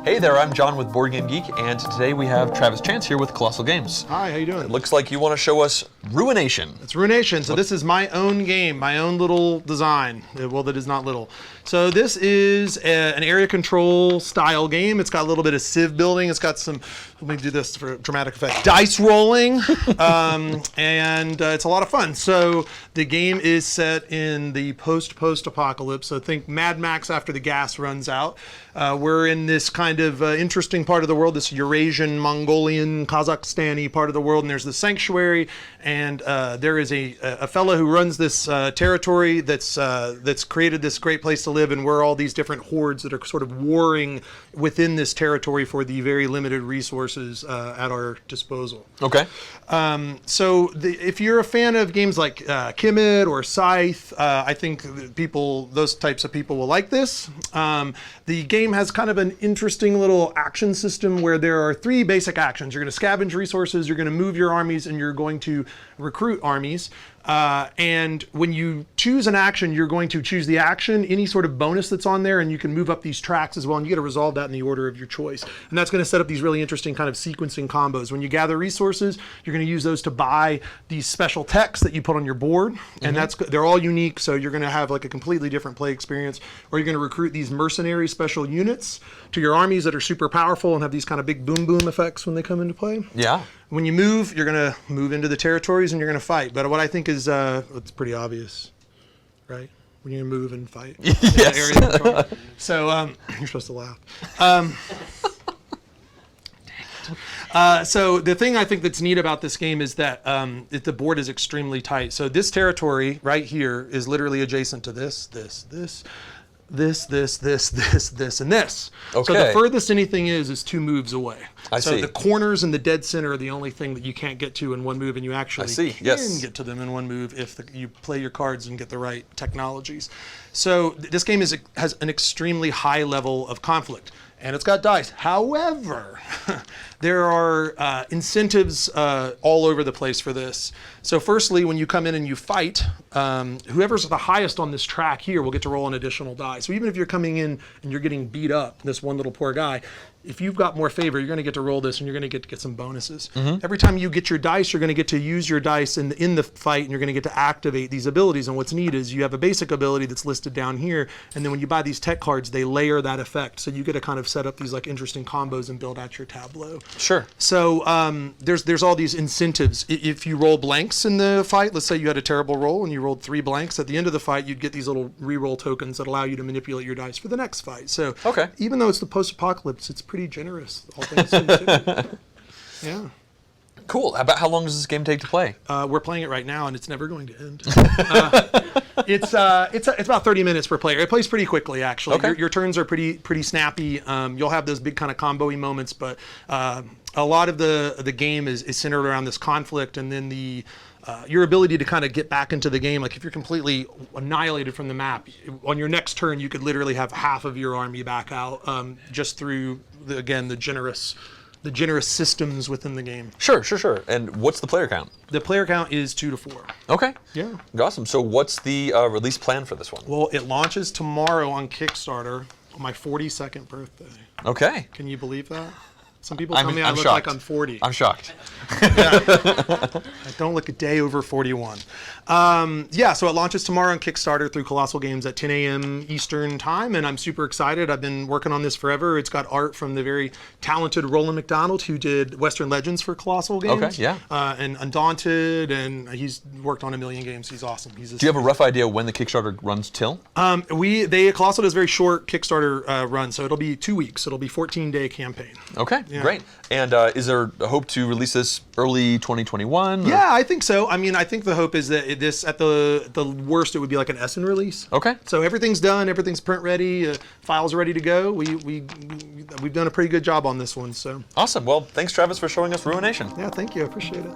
Hey there, I'm John with BoardGameGeek, and today we have Travis Chance here with Colossal Games. Hi, how you doing? It looks like you want to show us Ruination. It's Ruination. So this is my own game, my own little design. Well, that is not little. So this is an area control style game. It's got a little bit of civ building. It's got some, let me do this for dramatic effect, dice rolling, and it's a lot of fun. So the game is set in the post-apocalypse. So think Mad Max after the gas runs out. We're in this kind of interesting part of the world, this Eurasian, Mongolian, Kazakhstani part of the world, and there's the sanctuary, and there is a fellow who runs this territory that's created this great place to live, and we're all these different hordes that are sort of warring within this territory for the very limited resources at our disposal. Okay. So if you're a fan of games like Kimid or Scythe, I think those types of people will like this. The game has kind of an interesting little action system where there are three basic actions. You're going to scavenge resources, you're going to move your armies, and you're going to recruit armies. And when you choose an action, you're going to choose the action, any sort of bonus that's on there, and you can move up these tracks as well, and you get to resolve that in the order of your choice. And that's going to set up these really interesting kind of sequencing combos. When you gather resources, you're going to use those to buy these special techs that you put on your board, and they're all unique, so you're going to have like a completely different play experience. Or you're going to recruit these mercenary special units to your armies that are super powerful and have these kind of big boom boom effects when they come into play. Yeah. When you move, you're going to move into the territories and you're going to fight. But what I think is, it's pretty obvious, right? When you move and fight. Yes. So you're supposed to laugh. So the thing I think that's neat about this game is that the board is extremely tight. So this territory right here is literally adjacent to this, and this. Okay. So the furthest anything is 2 moves away. I see. The corners and the dead center are the only thing that you can't get to in one move, and you actually can get to them in one move if you play your cards and get the right technologies. So this game has an extremely high level of conflict, and it's got dice. However, there are incentives all over the place for this. So firstly, when you come in and you fight, whoever's the highest on this track here will get to roll an additional die. So even if you're coming in and you're getting beat up, this one little poor guy, if you've got more favor, you're going to get to roll this, and you're going to get some bonuses. Every time you get your dice, you're going to get to use your dice in the fight, and you're going to get to activate these abilities. And what's neat is you have a basic ability that's listed down here, and then when you buy these tech cards, they layer that effect. So you get to kind of set up these like interesting combos and build out your tableau. Sure. So there's all these incentives. If you roll blanks in the fight, let's say you had a terrible roll and you rolled 3 blanks, at the end of the fight, you'd get these little reroll tokens that allow you to manipulate your dice for the next fight. So even though it's the post-apocalypse, it's pretty generous, all things considered. Yeah. Cool. How long does this game take to play? We're playing it right now, and it's never going to end. It's about 30 minutes per player. It plays pretty quickly, actually. Okay. Your turns are pretty snappy. You'll have those big kind of combo-y moments, but a lot of the game is centered around this conflict, and then your ability to kind of get back into the game. Like if you're completely annihilated from the map, on your next turn, you could literally have half of your army back out just through the generous systems within the game. Sure. And what's the player count? The player count is 2 to 4. Okay. Yeah. Awesome. So what's the release plan for this one? Well, it launches tomorrow on Kickstarter on my 42nd birthday. Okay. Can you believe that? Some people tell me I look shocked. like I'm 40. I'm shocked. Yeah. I don't look a day over 41. So it launches tomorrow on Kickstarter through Colossal Games at 10 a.m. Eastern time, and I'm super excited. I've been working on this forever. It's got art from the very talented Roland McDonald, who did Western Legends for Colossal Games. Okay, yeah. And Undaunted, and he's worked on a million games. He's awesome. Do you have a rough idea when the Kickstarter runs till? Colossal does very short Kickstarter run, so it'll be 2 weeks. It'll be 14-day campaign. Okay. Yeah. Great. And is there a hope to release this early 2021? Yeah, I think so. I mean, I think the hope is that this, at the worst, it would be like an Essen release. Okay. So everything's done, everything's print ready, files are ready to go. We've done a pretty good job on this one. So awesome. Well, thanks, Travis, for showing us Ruination. Yeah, thank you. I appreciate it.